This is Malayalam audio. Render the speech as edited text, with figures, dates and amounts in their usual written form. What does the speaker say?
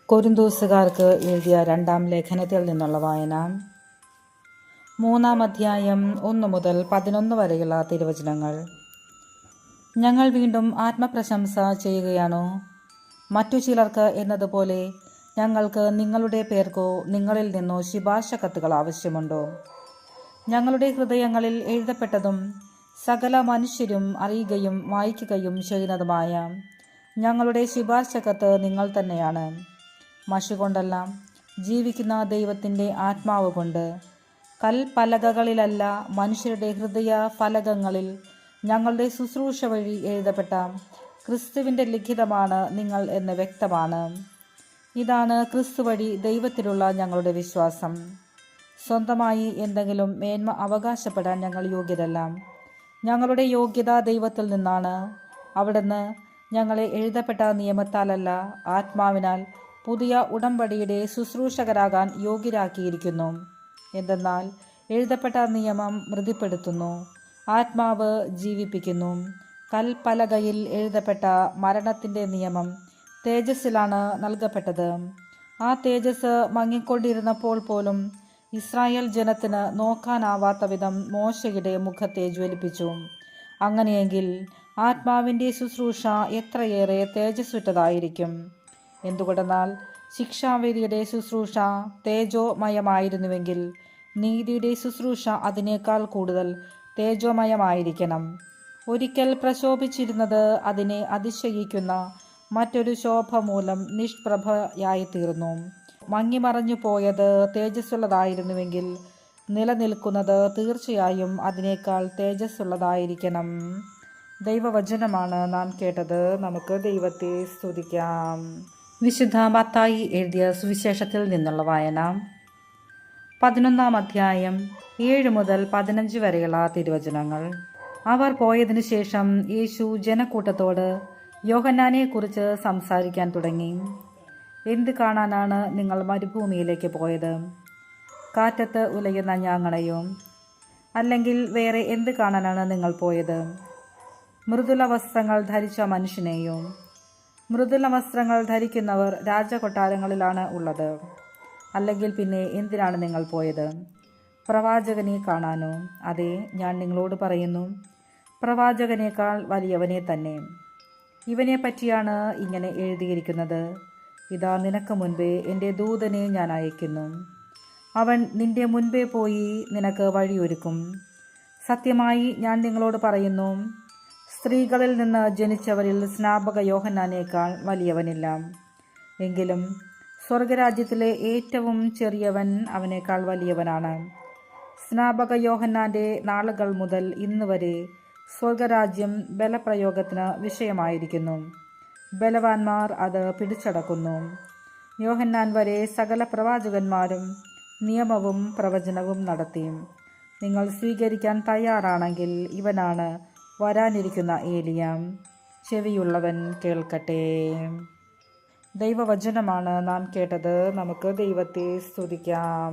കൊരിന്തോസുകാർക്ക് എഴുതിയ രണ്ടാം ലേഖനത്തിൽ നിന്നുള്ള വായന. 3-ാം അധ്യായം 1 മുതൽ 11 വരെയുള്ള തിരുവചനങ്ങൾ. ഞങ്ങൾ വീണ്ടും ആത്മപ്രശംസ ചെയ്യുകയാണോ? മറ്റു ചിലർക്ക് എന്നതുപോലെ ഞങ്ങൾക്ക് നിങ്ങളുടെ പേർക്കോ നിങ്ങളിൽ നിന്നോ ശുപാർശ കത്തുകൾ ആവശ്യമുണ്ടോ? ഞങ്ങളുടെ ഹൃദയങ്ങളിൽ എഴുതപ്പെട്ടതും സകല മനുഷ്യരും അറിയുകയും വായിക്കുകയും ചെയ്യുന്നതുമായ ഞങ്ങളുടെ ശുപാർശ കത്ത് നിങ്ങൾ തന്നെയാണ്. മഷി കൊണ്ടല്ല, ജീവിക്കുന്ന ദൈവത്തിൻ്റെ ആത്മാവ് കൊണ്ട്. കൽപ്പലകകളിലല്ല, മനുഷ്യരുടെ ഹൃദയ ഫലകങ്ങളിൽ ഞങ്ങളുടെ ശുശ്രൂഷ വഴി എഴുതപ്പെട്ട ക്രിസ്തുവിൻ്റെ ലിഖിതമാണ് നിങ്ങൾ എന്ന് വ്യക്തമാണ്. ഇതാണ് ക്രിസ്തു വഴി ദൈവത്തിലുള്ള ഞങ്ങളുടെ വിശ്വാസം. സ്വന്തമായി എന്തെങ്കിലും മേന്മ അവകാശപ്പെടാൻ ഞങ്ങൾ യോഗ്യരല്ല. ഞങ്ങളുടെ യോഗ്യത ദൈവത്തിൽ നിന്നാണ്. അവിടുന്ന് ഞങ്ങളെ എഴുതപ്പെട്ട നിയമത്താലല്ല, ആത്മാവിനാൽ പുതിയ ഉടമ്പടിയുടെ ശുശ്രൂഷകരാകാൻ യോഗ്യരാക്കിയിരിക്കുന്നു. എന്തെന്നാൽ എഴുതപ്പെട്ട നിയമം മൃതിപ്പെടുത്തുന്നു, ആത്മാവ് ജീവിപ്പിക്കുന്നു. കൽപ്പലകയിൽ എഴുതപ്പെട്ട മരണത്തിൻ്റെ നിയമം തേജസ്സിലാണ് നൽകപ്പെട്ടത്. ആ തേജസ് മങ്ങിക്കൊണ്ടിരുന്നപ്പോൾ പോലും ഇസ്രായേൽ ജനത്തിന് നോക്കാനാവാത്ത വിധം മോശയുടെ മുഖത്തെ ജ്വലിപ്പിച്ചു. അങ്ങനെയെങ്കിൽ ആത്മാവിൻ്റെ ശുശ്രൂഷ എത്രയേറെ തേജസ്സുറ്റതായിരിക്കും. എന്തുകൊണ്ടെന്നാൽ ശിക്ഷാവിധിയുടെ ശുശ്രൂഷ തേജോമയമായിരുന്നുവെങ്കിൽ നീതിയുടെ ശുശ്രൂഷ അതിനേക്കാൾ കൂടുതൽ തേജോമയമായിരിക്കണം. ഒരിക്കൽ പ്രശോഭിച്ചിരുന്നത് അതിനെ അതിശയിക്കുന്ന മറ്റൊരു ശോഭ മൂലം നിഷ്പ്രഭയായിത്തീർന്നു. മങ്ങിമറഞ്ഞു പോയത് തേജസ്സുള്ളതായിരുന്നുവെങ്കിൽ നിലനിൽക്കുന്നത് തീർച്ചയായും അതിനേക്കാൾ തേജസ്സുള്ളതായിരിക്കണം. ദൈവവചനമാണ് നാം കേട്ടത്. നമുക്ക് ദൈവത്തെ സ്തുതിക്കാം. വിശുദ്ധ മത്തായി എഴുതിയ സുവിശേഷത്തിൽ നിന്നുള്ള വായന. 11-ാം അധ്യായം 7 മുതൽ 15 വരെയുള്ള തിരുവചനങ്ങൾ. അവർ പോയതിനു ശേഷം യേശു ജനക്കൂട്ടത്തോട് യോഹന്നാനെക്കുറിച്ച് സംസാരിക്കാൻ തുടങ്ങി. എന്ത് കാണാനാണ് നിങ്ങൾ മരുഭൂമിയിലേക്ക് പോയത്? കാറ്റത്ത് ഉലയുന്ന ഞാങ്ങണയോ? അല്ലെങ്കിൽ വേറെ എന്ത് കാണാനാണ് നിങ്ങൾ പോയത്? മൃദുല വസ്ത്രങ്ങൾ ധരിച്ച മനുഷ്യനെയോ? മൃദുല വസ്ത്രങ്ങൾ ധരിക്കുന്നവർ രാജകൊട്ടാരങ്ങളിലാണ് ഉള്ളത്. അല്ലെങ്കിൽ പിന്നെ എന്തിനാണ് നിങ്ങൾ പോയത്? പ്രവാചകനെ കാണാനോ? അതെ, ഞാൻ നിങ്ങളോട് പറയുന്നു, പ്രവാചകനേക്കാൾ വലിയവനെ തന്നെ. ഇവനെ പറ്റിയാണ് ഇങ്ങനെ എഴുതിയിരിക്കുന്നത്: ഇതാ, നിനക്ക് മുൻപേ എൻ്റെ ദൂതനെ ഞാൻ അയക്കുന്നു. അവൻ നിന്റെ മുൻപേ പോയി നിനക്ക് വഴിയൊരുക്കും. സത്യമായി ഞാൻ നിങ്ങളോട് പറയുന്നു, സ്ത്രീകളിൽ നിന്ന് ജനിച്ചവരിൽ സ്നാപക യോഹന്നാനേക്കാൾ വലിയവനില്ല. എങ്കിലും സ്വർഗരാജ്യത്തിലെ ഏറ്റവും ചെറിയവൻ അവനേക്കാൾ വലിയവനാണ്. സ്നാപക യോഹന്നാൻ്റെ നാളുകൾ മുതൽ ഇന്ന് വരെ സ്വർഗരാജ്യം ബലപ്രയോഗത്തിന് വിഷയമായിരിക്കുന്നു. ബലവാന്മാർ അത് പിടിച്ചടക്കുന്നു. യോഹന്നാൻ വരെ സകല പ്രവാചകന്മാരും നിയമവും പ്രവചനവും നടത്തി. നിങ്ങൾ സ്വീകരിക്കാൻ തയ്യാറാണെങ്കിൽ ഇവനാണ് വരാനിരിക്കുന്ന ഏലിയ. ചെവിയുള്ളവൻ കേൾക്കട്ടെ. ദൈവവചനമാണ് നാം കേട്ടത്. നമുക്ക് ദൈവത്തെ സ്തുതിക്കാം.